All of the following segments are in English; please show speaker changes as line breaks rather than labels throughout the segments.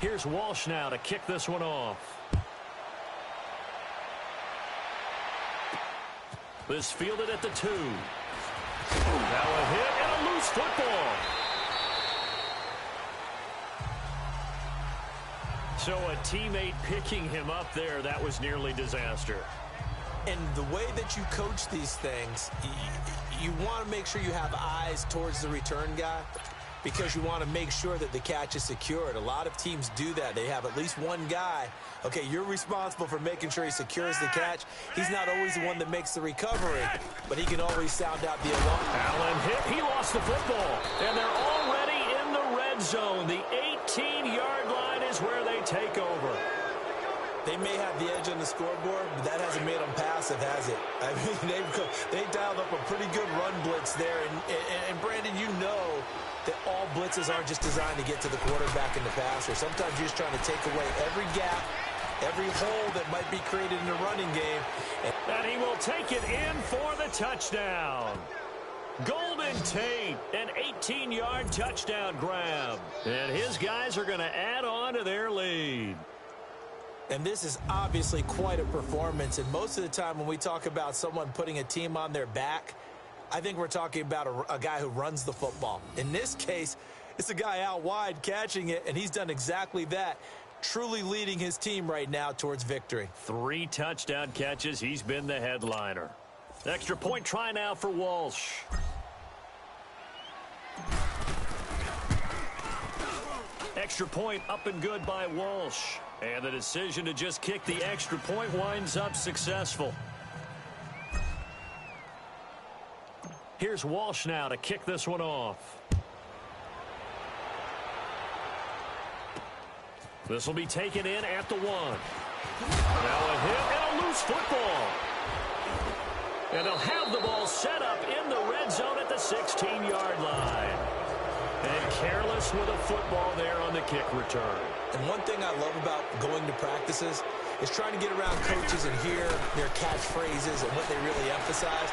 Here's Walsh now to kick this one off. This fielded at the 2. Now a hit and a loose football. So a teammate picking him up there, that was nearly disaster.
And the way that you coach these things, you want to make sure you have eyes towards the return guy because you want to make sure that the catch is secured. A lot of teams do that. They have at least one guy. Okay, you're responsible for making sure he secures the catch. He's not always the one that makes the recovery, but he can always sound out the alarm.
Allen hit. He lost the football. And they're already in the red zone. The 18-yard line is where they take over.
They may have the edge on the scoreboard, but that hasn't made them passive, has it? I mean, they dialed up a pretty good run blitz there. And Brandon, you know that all blitzes aren't just designed to get to the quarterback and the passer. Sometimes you're just trying to take away every gap, every hole that might be created in the running game.
And he will take it in for the touchdown. Golden Tate, an 18-yard touchdown grab. And his guys are going to add on to their lead.
And this is obviously quite a performance. And most of the time when we talk about someone putting a team on their back, I think we're talking about a guy who runs the football. In this case, it's a guy out wide catching it, and he's done exactly that, truly leading his team right now towards victory.
3 touchdown catches. He's been the headliner. Extra point try now for Walsh. Extra point up and good by Walsh. And the decision to just kick the extra point winds up successful. Here's Walsh now to kick this one off. This will be taken in at the 1. Now a hit and a loose football. And they'll have the ball set up in the red zone at the 16-yard line. And careless with a football there on the kick return.
And one thing I love about going to practices is trying to get around coaches and hear their catchphrases and what they really emphasize.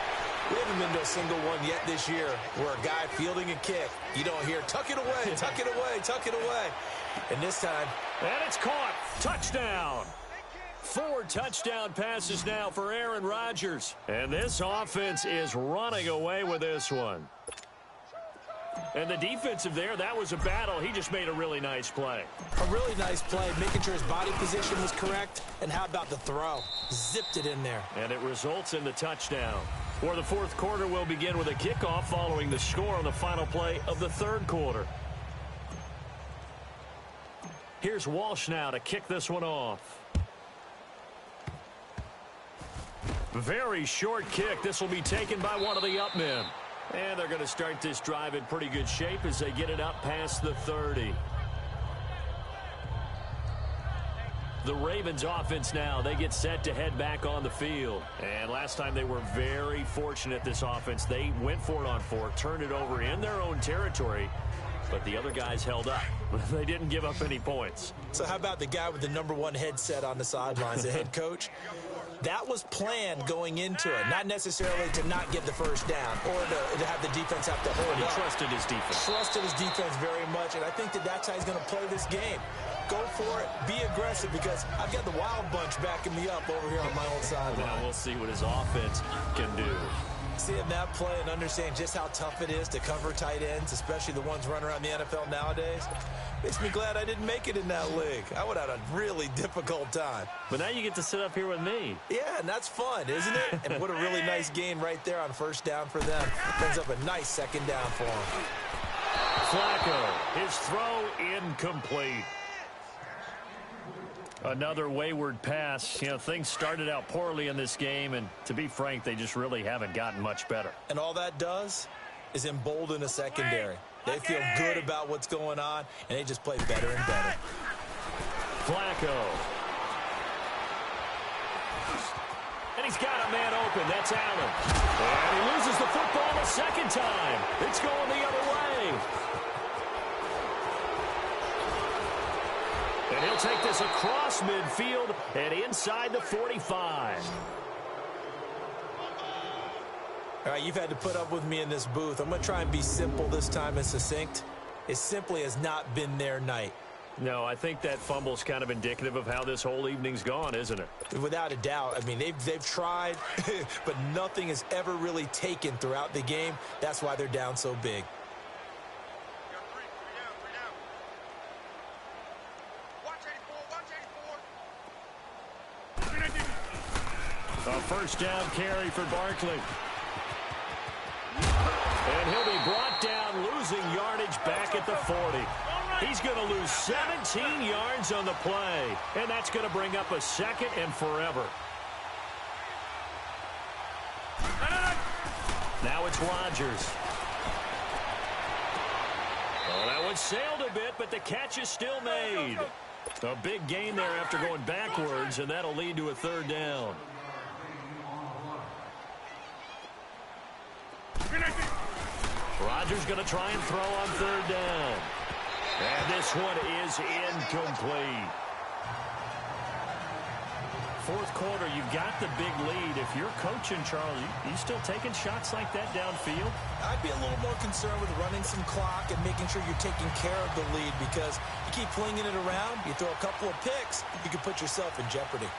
We haven't been to a single one yet this year where a guy fielding a kick, you don't hear, tuck it away, tuck it away, tuck it away. And this time.
And it's caught. Touchdown. 4 touchdown passes now for Aaron Rodgers. And this offense is running away with this one. And the defensive there, that was a battle. He just made a really nice play.
A really nice play, making sure his body position was correct. And how about the throw? Zipped it in there.
And it results in the touchdown. For the fourth quarter, we'll begin with a kickoff following the score on the final play of the third quarter. Here's Walsh now to kick this one off. Very short kick. This will be taken by one of the up men. And they're going to start this drive in pretty good shape as they get it up past the 30. The Ravens offense now, they get set to head back on the field. And last time they were very fortunate, this offense. They went for it on 4, turned it over in their own territory, but the other guys held up. They didn't give up any points.
So how about the guy with the #1 headset on the sidelines, the head coach? That was planned going into it, not necessarily to not get the first down or to have the defense have to hold
He
up.
trusted his defense.
Trusted his defense very much, and I think that's how he's going to play this game. Go for it, be aggressive, because I've got the wild bunch backing me up over here on my own sideline.
Now we'll see what his offense can do.
Seeing that play and understanding just how tough it is to cover tight ends, especially the ones running around the NFL nowadays, makes me glad I didn't make it in that league. I would have had a really difficult time.
But now you get to sit up here with me.
Yeah, and that's fun, isn't it? And what a really nice gain right there on first down for them. Brings up a nice second down for him.
Flacco, his throw incomplete. Another wayward pass. You know, things started out poorly in this game, and to be frank, they just really haven't gotten much better.
And all that does is embolden a secondary. They feel good about what's going on, and they just play better and better.
Flacco. And he's got a man open. That's Allen. And he loses the football a second time. It's going the other way. And he'll take this across midfield and inside the 45.
All right, you've had to put up with me in this booth. I'm going to try and be simple this time and succinct. It simply has not been their night.
No, I think that fumble's kind of indicative of how this whole evening's gone, isn't it?
Without a doubt. I mean, they've tried, but nothing has ever really taken throughout the game. That's why they're down so big.
A first down carry for Barkley. And he'll be brought down, losing yardage back at the 40. He's going to lose 17 yards on the play, and that's going to bring up a 2nd and forever. Now it's Rodgers. Well, that one sailed a bit, but the catch is still made. A big gain there after going backwards, and that'll lead to a 3rd down. Rodgers going to try and throw on 3rd down. And this one is incomplete. 4th quarter, you've got the big lead. If you're coaching, Charles, you still taking shots like that downfield?
I'd be a little more concerned with running some clock and making sure you're taking care of the lead, because you keep flinging it around, you throw a couple of picks, you can put yourself in jeopardy.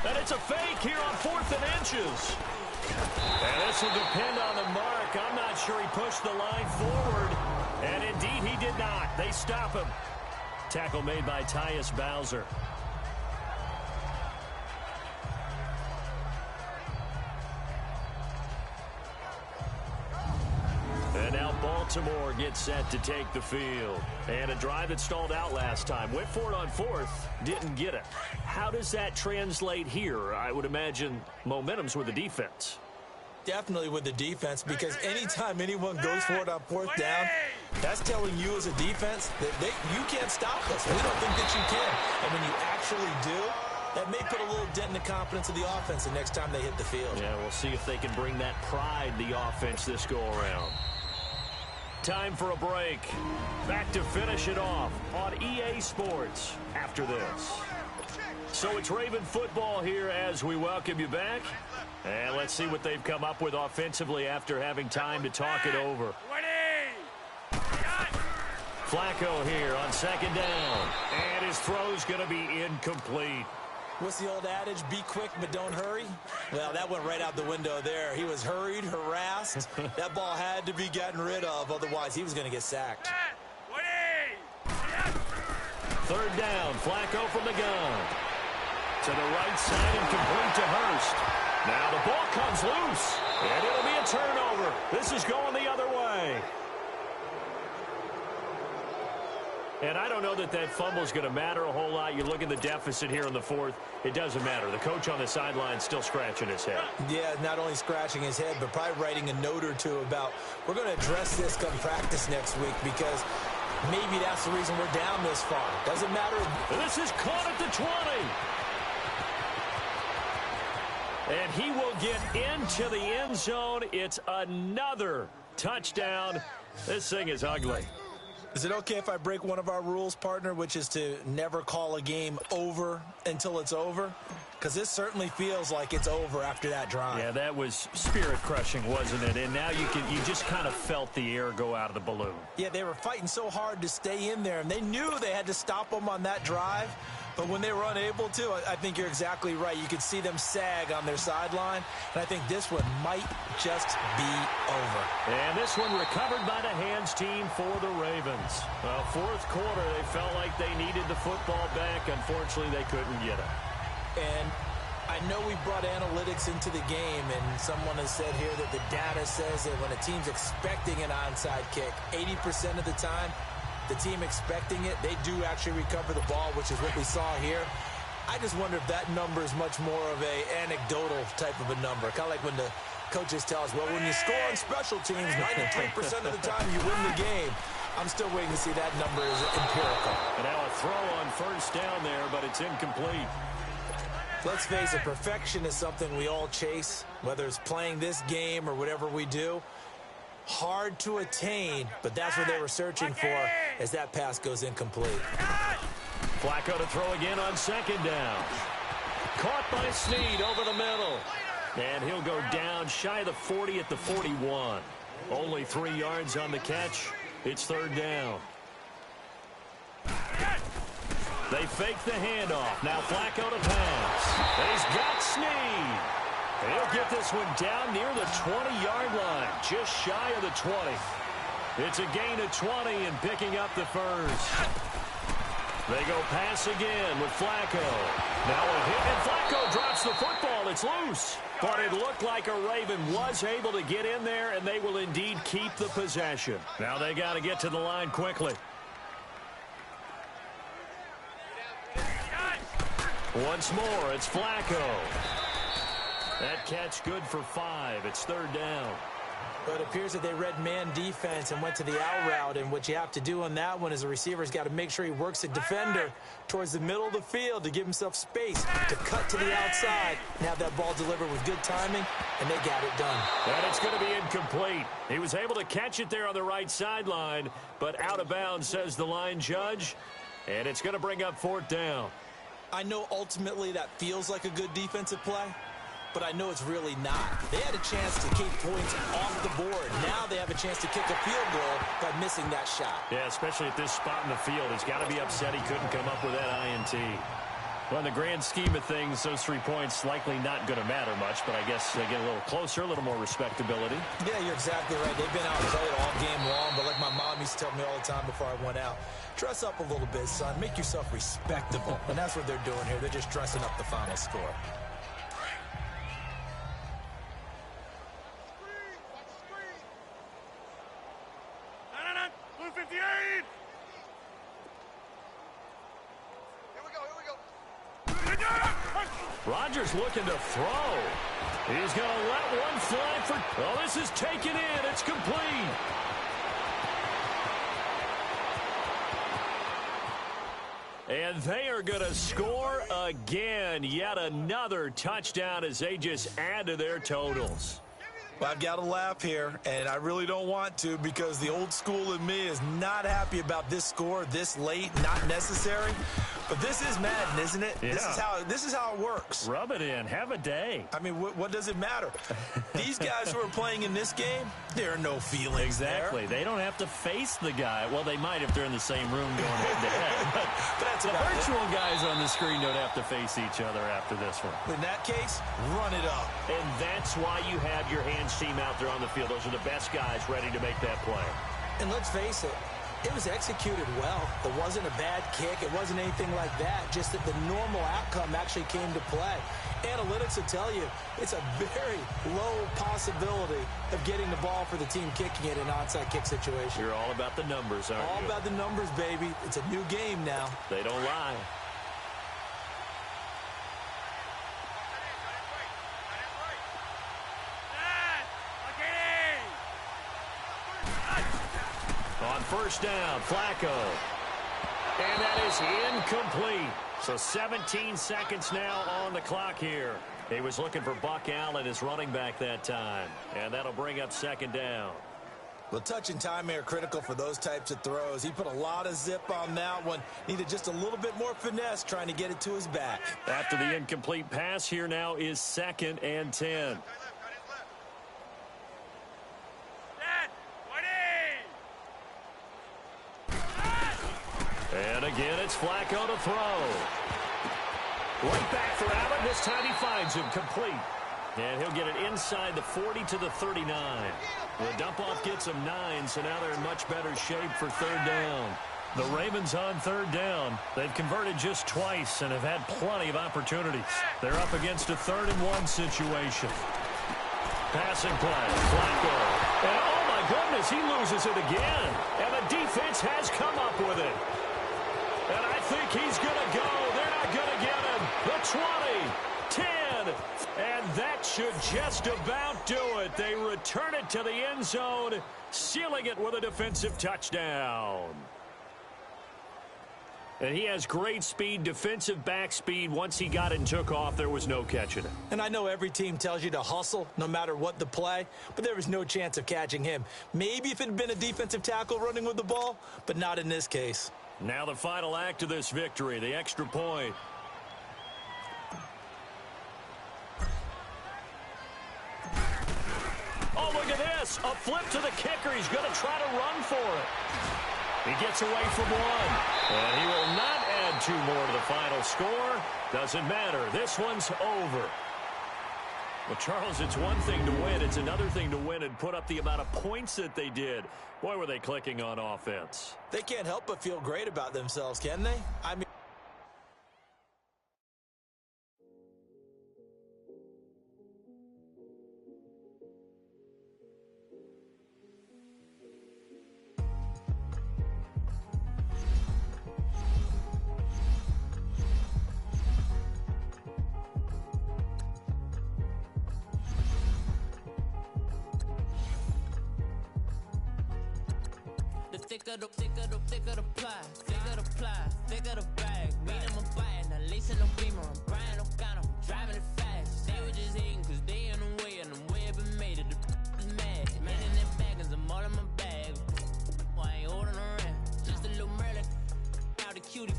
And it's a fake here on 4th and inches. And this will depend on the mark. I'm not sure he pushed the line forward. And indeed, he did not. They stop him. Tackle made by Tyus Bowser. And now Baltimore gets set to take the field. And a drive that stalled out last time. Went for it on 4th. Didn't get it. How does that translate here? I would imagine momentum's with the defense.
Definitely with the defense, because anytime anyone goes for it on 4th down, that's telling you as a defense that you can't stop us. We don't think that you can. And when you actually do, that may put a little dent in the confidence of the offense the next time they hit the field.
Yeah, we'll see if they can bring that pride to the offense this go-around. Time for a break. Back to finish it off on EA Sports after this. So it's Raven football here as we welcome you back. And let's see what they've come up with offensively after having time to talk it over. Flacco here on 2nd down. And his throw's going to be incomplete.
What's the old adage? Be quick, but don't hurry? Well, that went right out the window there. He was hurried, harassed. That ball had to be gotten rid of. Otherwise, he was going to get sacked.
3rd down. Flacco from the gun. To the right side and complete to Hurst. Now the ball comes loose. And it'll be a turnover. This is going the other way. And I don't know that fumble is going to matter a whole lot. You look at the deficit here in the 4th. It doesn't matter. The coach on the sideline still scratching his head.
Yeah, not only scratching his head, but probably writing a note or two about, we're going to address this come practice next week, because maybe that's the reason we're down this far. Doesn't matter.
And this is caught at the 20. And he will get into the end zone. It's another touchdown. This thing is ugly.
Is it okay if I break one of our rules, partner, which is to never call a game over until it's over? Because this certainly feels like it's over after that drive.
Yeah, that was spirit-crushing, wasn't it? And now you just kind of felt the air go out of the balloon.
Yeah, they were fighting so hard to stay in there, and they knew they had to stop them on that drive. But when they were unable to, I think you're exactly right. You could see them sag on their sideline, and I think this one might just be over.
And this one recovered by the hands team for the Ravens. Well, 4th quarter, they felt like they needed the football back. Unfortunately, they couldn't get it.
And I know we brought analytics into the game, and someone has said here that the data says that when a team's expecting an onside kick, 80% of the time, the team expecting it, they do actually recover the ball, which is what we saw here. I just wonder if that number is much more of a anecdotal type of a number. Kind of like when the coaches tell us, well, when you score on special teams, 93% of the time you win the game. I'm still waiting to see that number is empirical.
And now a throw on 1st down there, but it's incomplete.
Let's face it, perfection is something we all chase, whether it's playing this game or whatever we do. Hard to attain, but that's what they were searching for as that pass goes incomplete.
Flacco to throw again on 2nd down. Caught by Snead over the middle. And he'll go down shy of the 40 at the 41. Only 3 yards on the catch. It's 3rd down. They fake the handoff. Now Flacco to pass. He's got Snead. He'll get this one down near the 20-yard line, just shy of the 20. It's a gain of 20 and picking up the first. They go pass again with Flacco. Now a hit, and Flacco drops the football. It's loose. But it looked like a Raven was able to get in there, and they will indeed keep the possession. Now they got to get to the line quickly. Once more, it's Flacco. That catch good for 5. It's third down.
But it appears that they read man defense and went to the out route. And what you have to do on that one is the receiver's got to make sure he works the defender towards the middle of the field to give himself space to cut to the outside and have that ball delivered with good timing, and they got it done.
And it's going to be incomplete. He was able to catch it there on the right sideline, but out of bounds, says the line judge. And it's going to bring up fourth down.
I know ultimately that feels like a good defensive play, but I know it's really not. They had a chance to keep points off the board. Now they have a chance to kick a field goal by missing that shot.
Yeah, especially at this spot in the field. He's got to be upset he couldn't come up with that INT. Well, in the grand scheme of things, those 3 points likely not going to matter much, but I guess they get a little closer, a little more respectability.
Yeah, you're exactly right. They've been outplayed all game long, but like my mom used to tell me all the time before I went out, dress up a little bit, son. Make yourself respectable. And that's what they're doing here. They're just dressing up the final score.
Rodgers looking to throw. He's going to let one fly for... Oh, this is taken in. It's complete. And they are going to score again. Yet another touchdown as they just add to their totals.
Well, I've got to laugh here, and I really don't want to because the old school in me is not happy about this score this late, not necessary. But this is Madden, isn't it?
Yeah.
This is how it works.
Rub it in. Have a day.
I mean, what does it matter? These guys who are playing in this game, there are no feelings
Exactly.
there.
They don't have to face the guy. Well, they might if they're in the same room going head-to-head. But
that's
the
about
virtual guys on the screen don't have to face each other after this one.
In that case, run it up.
And that's why you have your hands team out there on the field. Those are the best guys ready to make that play.
And let's face it, it was executed well. It wasn't a bad kick. It wasn't anything like that. Just that the normal outcome actually came to play. Analytics will tell you it's a very low possibility of getting the ball for the team kicking it in an onside kick situation.
You're all about the numbers, aren't you?
All about the numbers, baby. It's a new game now.
They don't lie. On first down, Flacco. And that is incomplete. So 17 seconds now on the clock here. He was looking for Buck Allen as running back that time. And that'll bring up second down.
Well, touch and time are critical for those types of throws. He put a lot of zip on that one. Needed just a little bit more finesse trying to get it to his back.
After the incomplete pass, here now is 2nd and 10. And again, it's Flacco to throw. Right back for Allen. This time he finds him complete. And he'll get it inside the 40 to the 39. The dump-off gets him 9, so now they're in much better shape for third down. The Ravens on third down. They've converted just twice and have had plenty of opportunities. They're up against a 3rd and 1 situation. Passing play. Flacco. And oh my goodness, he loses it again. And the defense has come up with it. And I think he's going to go. They're not going to get him. The 20, 10, and that should just about do it. They return it to the end zone, sealing it with a defensive touchdown. And he has great speed, defensive back speed. Once he got it and took off, there was no catching it.
And I know every team tells you to hustle no matter what the play, but there was no chance of catching him. Maybe if it had been a defensive tackle running with the ball, but not in this case.
Now the final act of this victory, the extra point. Oh, look at this. A flip to the kicker. He's going to try to run for it. He gets away from one. And he will not add 2 more to the final score. Doesn't matter. This one's over. Well, Charles, it's one thing to win. It's another thing to win and put up the amount of points that they did. Boy, were they clicking on offense.
They can't help but feel great about themselves, can they? I mean,
thicker the bag. Meet them a buying, the lace in the beamer. I'm Brian O'Connor, driving it fast. They were just hating cause they in the way, and the way I've been made it. The is mad. Man in their baggins, I'm all in my bag. I ain't holding around. Just a little Merlin, out the cutie.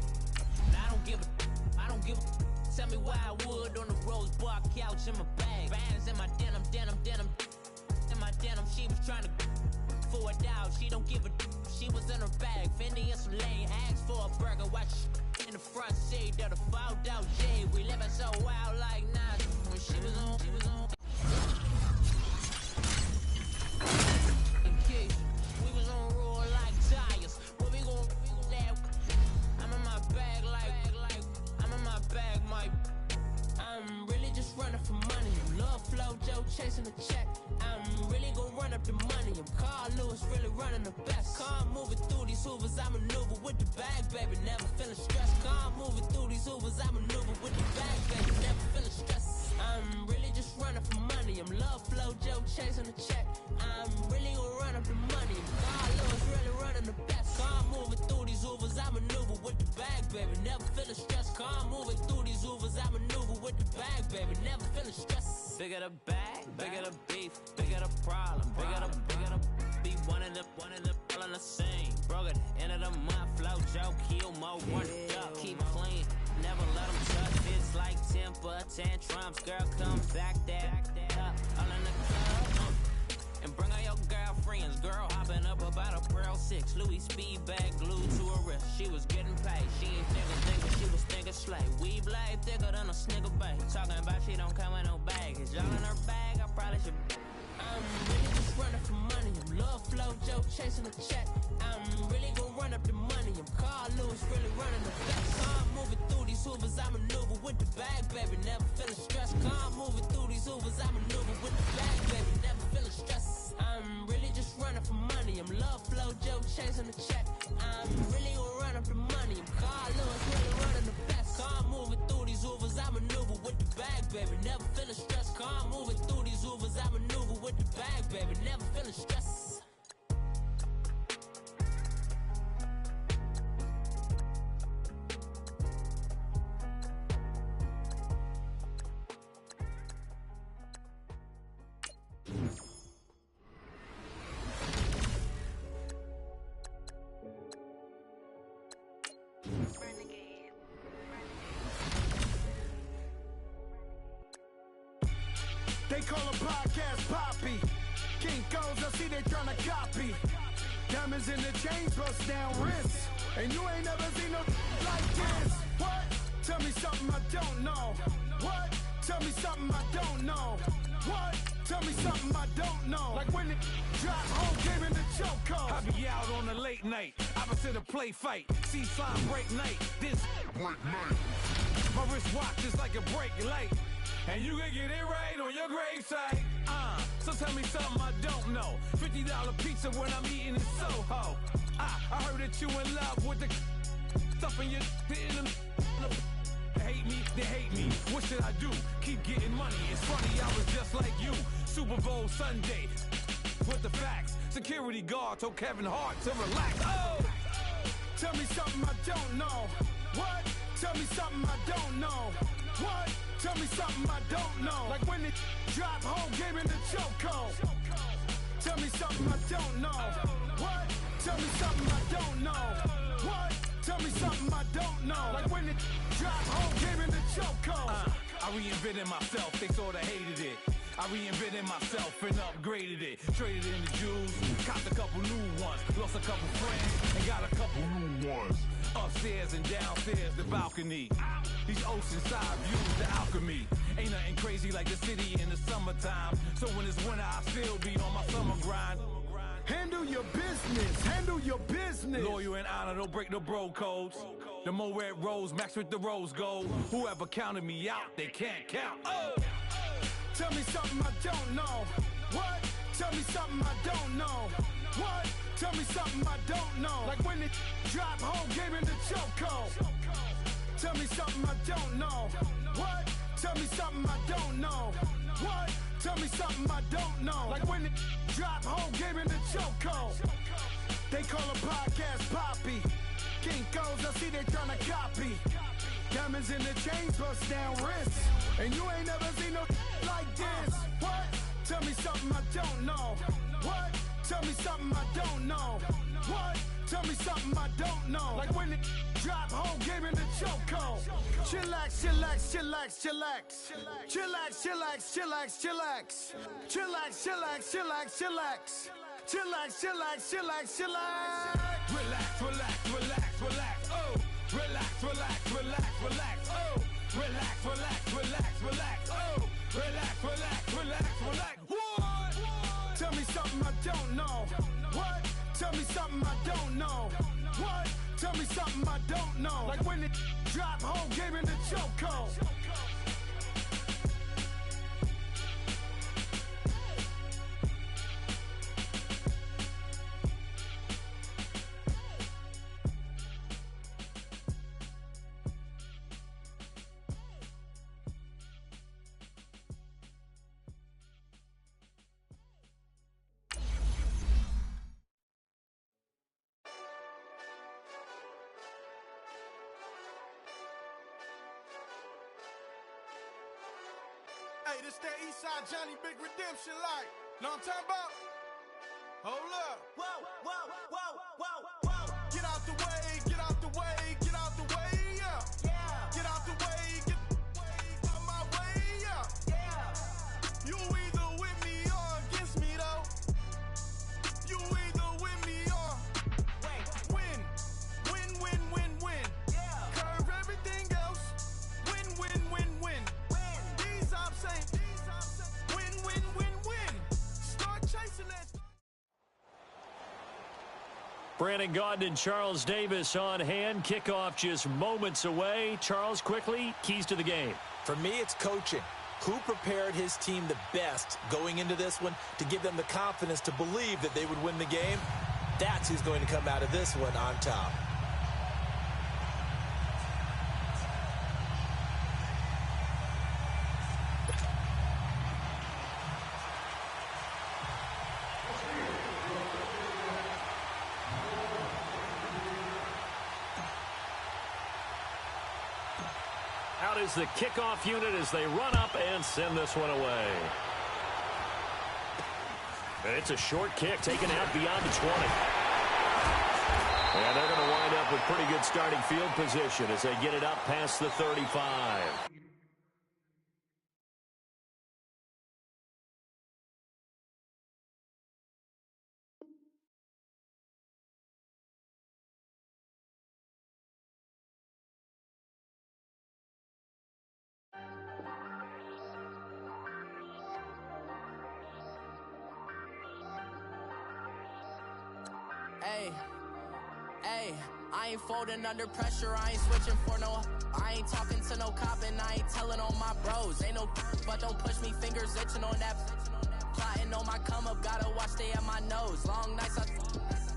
I don't give a. Tell me why I would on the rose bar couch in my bag. Bands in my denim. In my denim, she was trying to for a doubt. She don't give a. She was in her bag, Fendi and some lane. Asked for a burger, watch in the front seat of the fouled out J. We living so wild like Nas. When she was on. We was on roll like tires. What we gon' that? I'm in my bag like I'm in my bag, Mike. I'm really just running for money. Love flow, Joe chasing the check. I'm really gon' run up the money. I'm Carl Lewis, really running the best. Car moving through these hoovers, I maneuver with the bag, baby. Never feeling stressed. Car moving through these hoovers, I maneuver with the bag, baby. Never feeling stressed. I'm really just running for money. I'm love flow, Joe chasing the check. I'm really gon' run up the money. I'm Carl Lewis, really running the best. Car moving through these hoovers, I maneuver with the bag, baby. Never feeling stressed. Car moving through these hoovers, I maneuver with the bag, baby. Never feeling stressed. Bigger the bag, bigger the beef, bigger the problem, bigger the be one of the all in the same. Broke at the end of the month, flow Joe, kill more, run it up, keep clean, never let them touch. It's like temper tantrums, girl, come back up, all in the club, and bring all your girlfriends. Girl hopping up about a Pearl 6, Louis speed bag glued to her wrist. She was getting paid, she ain't thinking, she was thinking slay. We blade thicker than a snigger bag. Talking about she don't come with no baggage. Y'all in her bag, I probably should. I'm really just running for money. I'm love flow, Joe chasing the check. I'm really gon' run up the money. I'm Carl Lewis, really running the best. Car moving through these hoovers, I maneuver with the bag, baby. Never feeling stressed. Car moving through these hoovers, I maneuver with the bag, baby. Never feeling stressed. I'm really just running for money. I'm love flow, Joe chasing the check. I'm really gon' run up the money. I'm Carl Lewis, really running the best. Car moving through these hoovers, I maneuver with the bag, baby. Never feeling stressed. Car moving through these hoovers, I maneuver with the bag, baby. Never feeling stressed.
They call a podcast Poppy. Kinkos, I see they tryna copy. Diamonds in the chain, bust down wrists. And you ain't never seen no like this. What? Tell me something I don't know. What? Tell me something I don't know. What? Tell me something I don't know. Like when it drop home, game in the chokehold.
I be out on a late night, opposite a play fight. See slime break night, this break night. My wrist watch is like a break light. And you can get it right on your gravesite. So tell me something I don't know. $50 pizza when I'm eating in Soho. I heard that you in love with the stuff in your in the hate me, they hate me. What should I do? Keep getting money. It's funny, I was just like you. Super Bowl Sunday with the facts. Security guard told Kevin Hart to relax. Oh!
Tell me something I don't know. What? Tell me something I don't know. What? Tell me something I don't know. Like when it drop home, game in the chokehold. Tell me something I don't know. What? Tell me something I don't know. What? Tell me something I don't know. Like when it drop home, game in the chokehold.
I reinvented myself, they sorta hated it. I reinvented myself and upgraded it. Traded in the Jews, copped a couple new ones. Lost a couple friends and got a couple new ones. Upstairs upstairs and downstairs, the balcony. These oceanside views, the alchemy. Ain't nothing crazy like the city in the summertime. So when it's winter, I still be on my summer grind.
Handle your business, handle your business.
Loyal and honor, don't break the bro codes. The more red rose, max with the rose gold. Whoever counted me out, they can't count. Oh!
Tell me something I don't know. What? Tell me something I don't know. What? Tell me something I don't know. Like when it drop whole game in the chokehold. Tell me something I don't know. What? Tell me something I don't know. What? Tell me something I don't know. Like when it drop whole game in the chokehold. They call a podcast Poppy. Kinkos, I see they tryna copy. Diamonds in the chains, bust down wrists. And you ain't never seen no like this. What? Tell me something I don't know. What? Tell me something I don't know. What? Tell me something I don't know. Like when it drop whole game in the chokehold. Chillax, chillax, chillax, chillax. Chillax, chillax, chillax, chillax. Chillax, chillax, chillax, chillax. Chillax, chillax, chillax, chillax.
Relax, relax, relax, relax, oh. Relax, relax, relax, relax, oh. Relax, relax, relax, relax, oh. Relax, relax, relax, relax. What?
Tell me something I don't know. What? Tell me something I don't know. What? Tell me something I don't know. Like when it drop whole game in the chokehold. Hey, this that Eastside Johnny Big Redemption like. Know what I'm talking about? Hold up. Whoa, whoa, whoa, whoa, whoa. Get out the way, get out the way, get out the way, yeah. Yeah. Get out the way, get out my way, yeah. Yeah. You either with me or against me though. You either with me or win. Win, win, win, win. Yeah. Curve everything else. Win, win, win, win. These I'm saying. Win, win, win, win. Start chasing that.
Brandon Gaudin and Charles Davis on hand. Kickoff just moments away. Charles, quickly, keys to the game.
For me, it's coaching. Who prepared his team the best going into this one to give them the confidence to believe that they would win the game? That's who's going to come out of this one on top.
Out is the kickoff unit as they run up and send this one away. It's a short kick taken out beyond the 20. And they're going to wind up with pretty good starting field position as they get it up past the 35.
Hey, I ain't folding under pressure, I ain't switching for no. I ain't talking to no cop and I ain't telling on my bros. Ain't no but don't push me, fingers itching on that. Plotting on my come up, gotta watch stay at my nose. Long nights I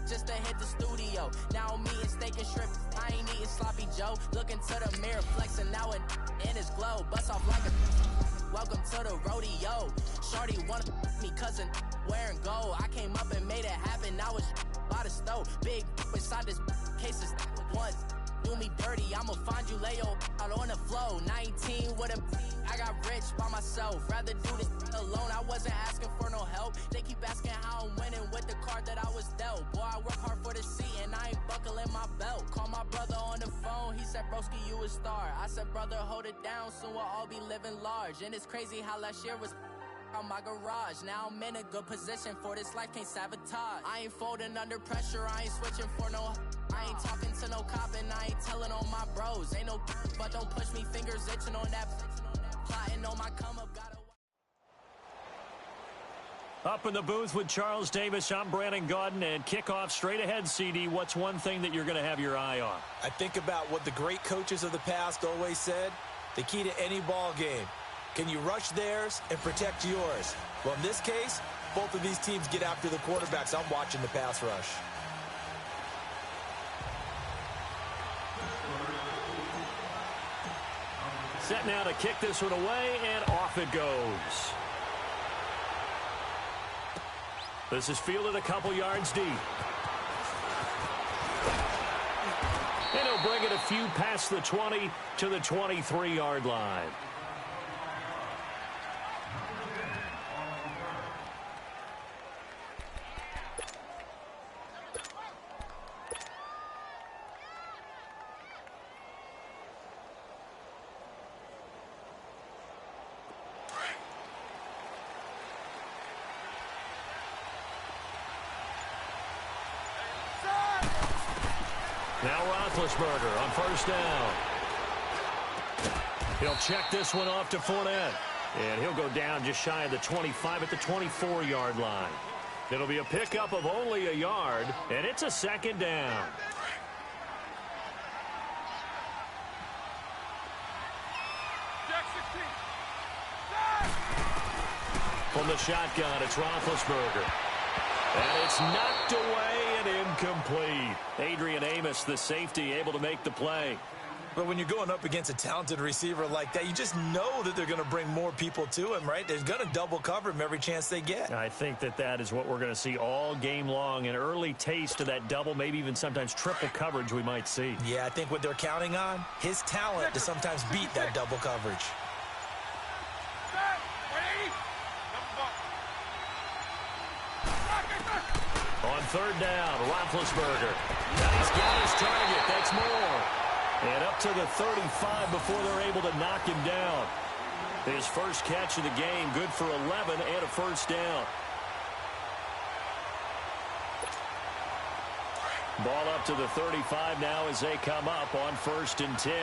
just to hit the studio. Now I'm eating steak and shrimp, I ain't eating sloppy Joe. Looking to the mirror, flexing now and in his glow. Bust off like a welcome to the rodeo. Shorty wanna me cousin wearing gold. I came up and made it happen, now it's by the stove. Big inside this case is once do me dirty, I'ma find you lay your out on the floor. 19 with a I got rich by myself, rather do this alone. I wasn't asking for no help, they keep asking how I'm winning with the card that I was dealt. Boy, I work hard for the seat and I ain't buckling my belt. Call my brother on the phone, he said broski you a star. I said brother hold it down, soon we'll all be living large. And it's crazy how last year was on my garage. Now I'm in a good position for this life, can't sabotage. I ain't folding under pressure, I ain't switching for no. I I ain't talking to no cop and I ain't telling on my bros. Ain't no but don't push me, fingers itching on that. Plotting on my come up, gotta.
Up in the booth with Charles Davis, I'm Brandon Gaudin, and kickoff straight ahead, CD. What's one thing that you're going to have your eye on?
I think about what the great coaches of the past always said. The key to any ball game. Can you rush theirs and protect yours? Well, in this case, both of these teams get after the quarterbacks. I'm watching the pass rush.
Set now to kick this one away, and off it goes. This is fielded a couple yards deep. And he'll bring it a few past the 20 to the 23-yard line. Now Roethlisberger on first down. He'll check this one off to Fournette. And he'll go down just shy of the 25 at the 24-yard line. It'll be a pickup of only a yard, and it's a second down. From the shotgun, it's Roethlisberger. And it's knocked away and incomplete. Adrian Amos, the safety, able to make the play.
But when you're going up against a talented receiver like that, you just know that they're going to bring more people to him, right? They're going to double cover him every chance they get.
I think that is what we're going to see all game long. An early taste of that double, maybe even sometimes triple coverage we might see.
Yeah, I think what they're counting on, his talent to sometimes beat that double coverage.
On third down, Roethlisberger. And he's got his target. That's more. And up to the 35 before they're able to knock him down. His first catch of the game, good for 11 and a first down. Ball up to the 35 now as they come up on 1st and 10.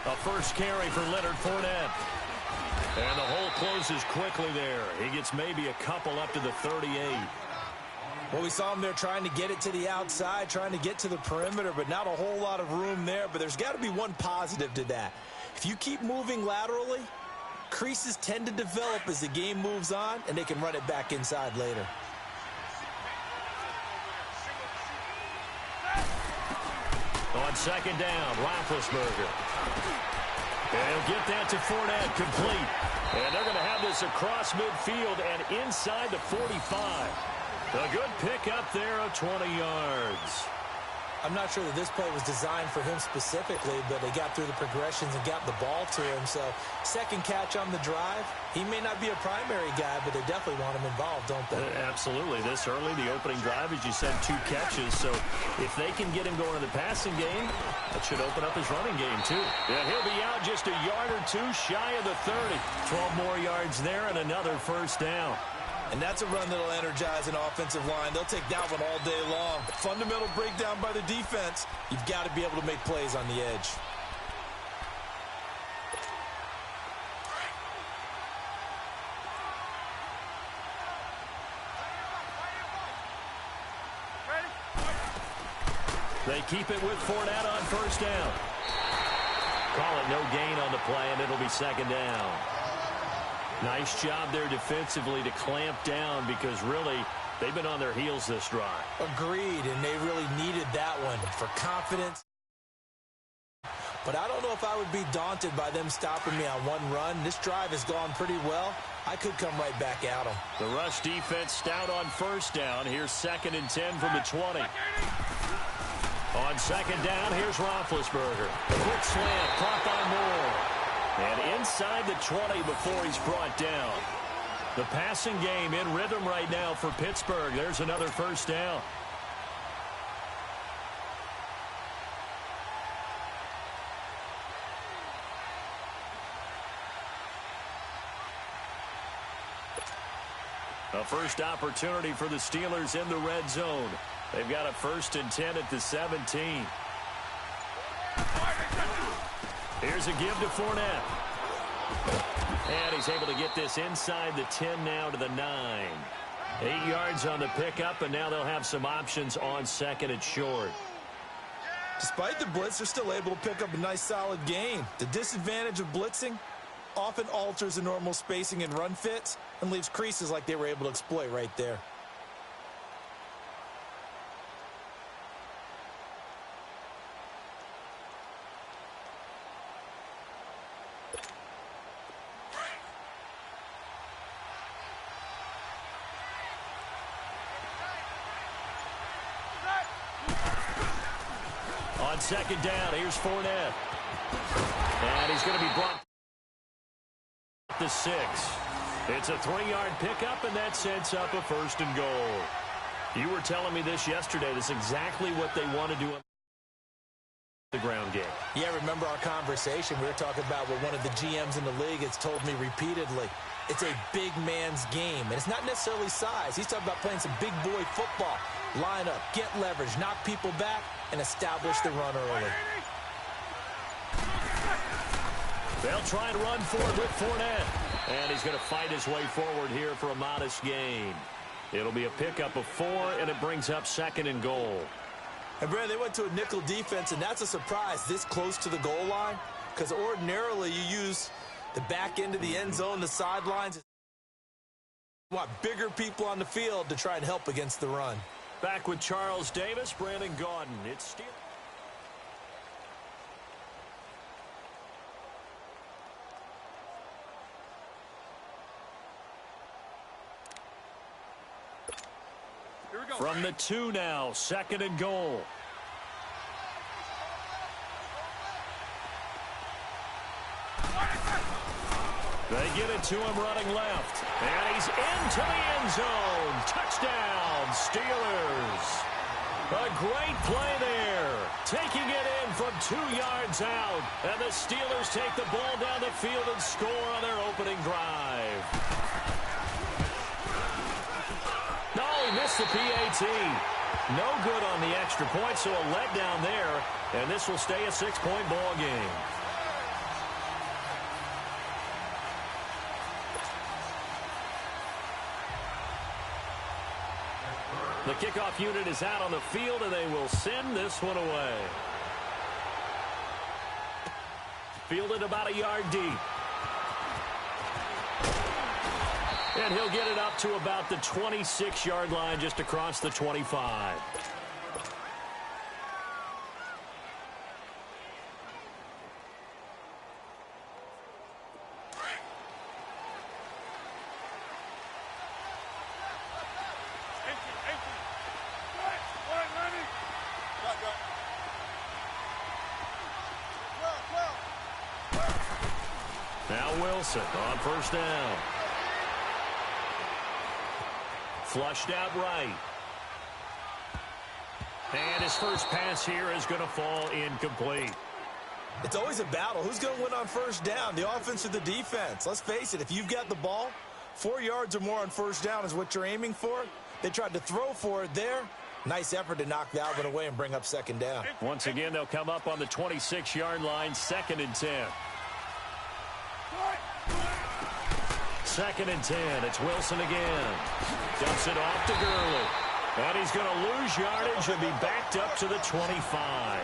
A first carry for Leonard Fournette. And the hole closes quickly there. He gets maybe a couple up to the 38.
Well, we saw him there trying to get it to the outside, trying to get to the perimeter, but not a whole lot of room there. But there's got to be one positive to that. If you keep moving laterally, creases tend to develop as the game moves on, and they can run it back inside later.
On second down, Roethlisberger. And he'll get that to Fournette, complete. And they're going to have this across midfield and inside the 45. A good pick up there of 20 yards.
I'm not sure that this play was designed for him specifically, but they got through the progressions and got the ball to him. So, second catch on the drive. He may not be a primary guy, but they definitely want him involved, don't they?
Absolutely. This early, the opening drive, as you said, 2 catches. So, if they can get him going in the passing game, that should open up his running game, too. Yeah, he'll be out just a yard or two shy of the 30. 12 more yards there and another first down.
And that's a run that'll energize an offensive line. They'll take that one all day long. Fundamental breakdown by the defense. You've got to be able to make plays on the edge.
They keep it with Fournette on first down. Call it no gain on the play, and it'll be second down. Nice job there defensively to clamp down because really they've been on their heels this drive.
Agreed, and they really needed that one for confidence. But I don't know if I would be daunted by them stopping me on one run. This drive has gone pretty well. I could come right back at them.
The rush defense stout on first down. Here's 2nd and 10 from the 20. On second down, here's Roethlisberger. Quick slant, caught by Moore. And inside the 20 before he's brought down. The passing game in rhythm right now for Pittsburgh. There's another first down. A first opportunity for the Steelers in the red zone. They've got a 1st and 10 at the 17. Here's a give to Fournette. And he's able to get this inside the 10 now to the 9. 8 yards on the pickup, and now they'll have some options on 2nd and short.
Despite the blitz, they're still able to pick up a nice solid gain. The disadvantage of blitzing often alters the normal spacing and run fits and leaves creases like they were able to exploit right there.
On 2nd down, here's Fournette. And he's going to be brought to 6. It's a 3-yard pickup, and that sets up a 1st and goal. You were telling me this yesterday. This is exactly what they want to do on the ground game.
Yeah, remember our conversation. We were talking about what one of the GMs in the league has told me repeatedly. It's a big man's game, and it's not necessarily size. He's talking about playing some big boy football. Line up, get leverage, knock people back, and establish the run early.
They'll try and run forward with Fournette. And he's going to fight his way forward here for a modest gain. It'll be a pickup of 4, and it brings up 2nd and goal.
And, Brad, they went to a nickel defense, and that's a surprise this close to the goal line, because ordinarily you use the back end of the end zone, the sidelines. You want bigger people on the field to try and help against the run.
Back with Charles Davis, Brandon Gaudin. It's Steelers. From the 2 now, 2nd and goal. They get it to him running left. And he's into the end zone. Touchdown, Steelers. A great play there. Taking it in from 2 yards out. And the Steelers take the ball down the field and score on their opening drive. No, he missed the PAT. No good on the extra point, so a letdown there. And this will stay a 6-point ball game. The kickoff unit is out on the field, and they will send this one away. Fielded about a yard deep. And he'll get it up to about the 26-yard line, just across the 25. Now Wilson on 1st down. Flushed out right. And his first pass here is going to fall incomplete.
It's always a battle. Who's going to win on 1st down, the offense or the defense? Let's face it, if you've got the ball, 4 yards or more on 1st down is what you're aiming for. They tried to throw for it there. Nice effort to knock that one away and bring up 2nd down.
Once again, they'll come up on the 26-yard line, 2nd and 10. 2nd and 10. It's Wilson again. Dumps it off to Gurley. And he's going to lose yardage and be backed up to the 25.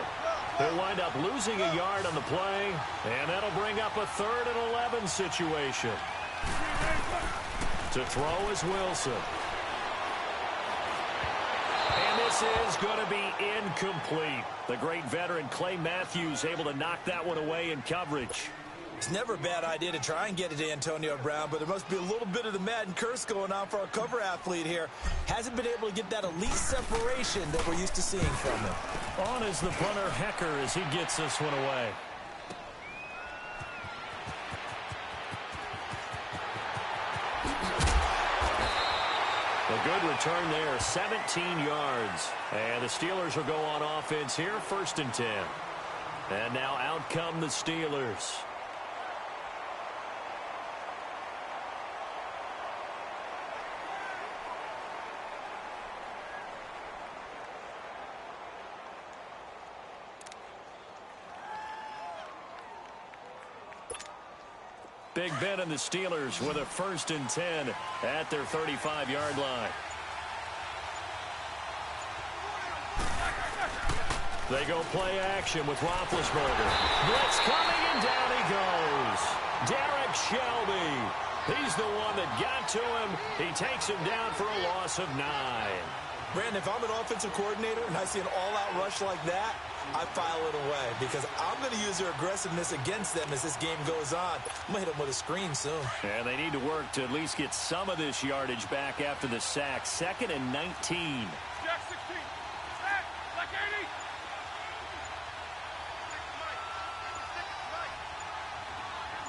They'll wind up losing a yard on the play, and that'll bring up a 3rd and 11 situation. To throw is Wilson. And this is going to be incomplete. The great veteran Clay Matthews able to knock that one away in coverage.
It's never a bad idea to try and get it to Antonio Brown, but there must be a little bit of the Madden curse going on for our cover athlete here. Hasn't been able to get that elite separation that we're used to seeing from him.
On is the punter Hecker as he gets this one away. A good return there, 17 yards. And the Steelers will go on offense here, 1st and 10. And now out come the Steelers. Big Ben and the Steelers with a 1st and 10 at their 35-yard line. They go play action with Roethlisberger. Blitz coming, and down he goes. Derek Shelby. He's the one that got to him. He takes him down for a loss of 9.
Brandon, if I'm an offensive coordinator and I see an all-out rush like that, I file it away because I'm going to use their aggressiveness against them as this game goes on. I'm going to hit them with a screen soon.
And they need to work to at least get some of this yardage back after the sack. 2nd and 19.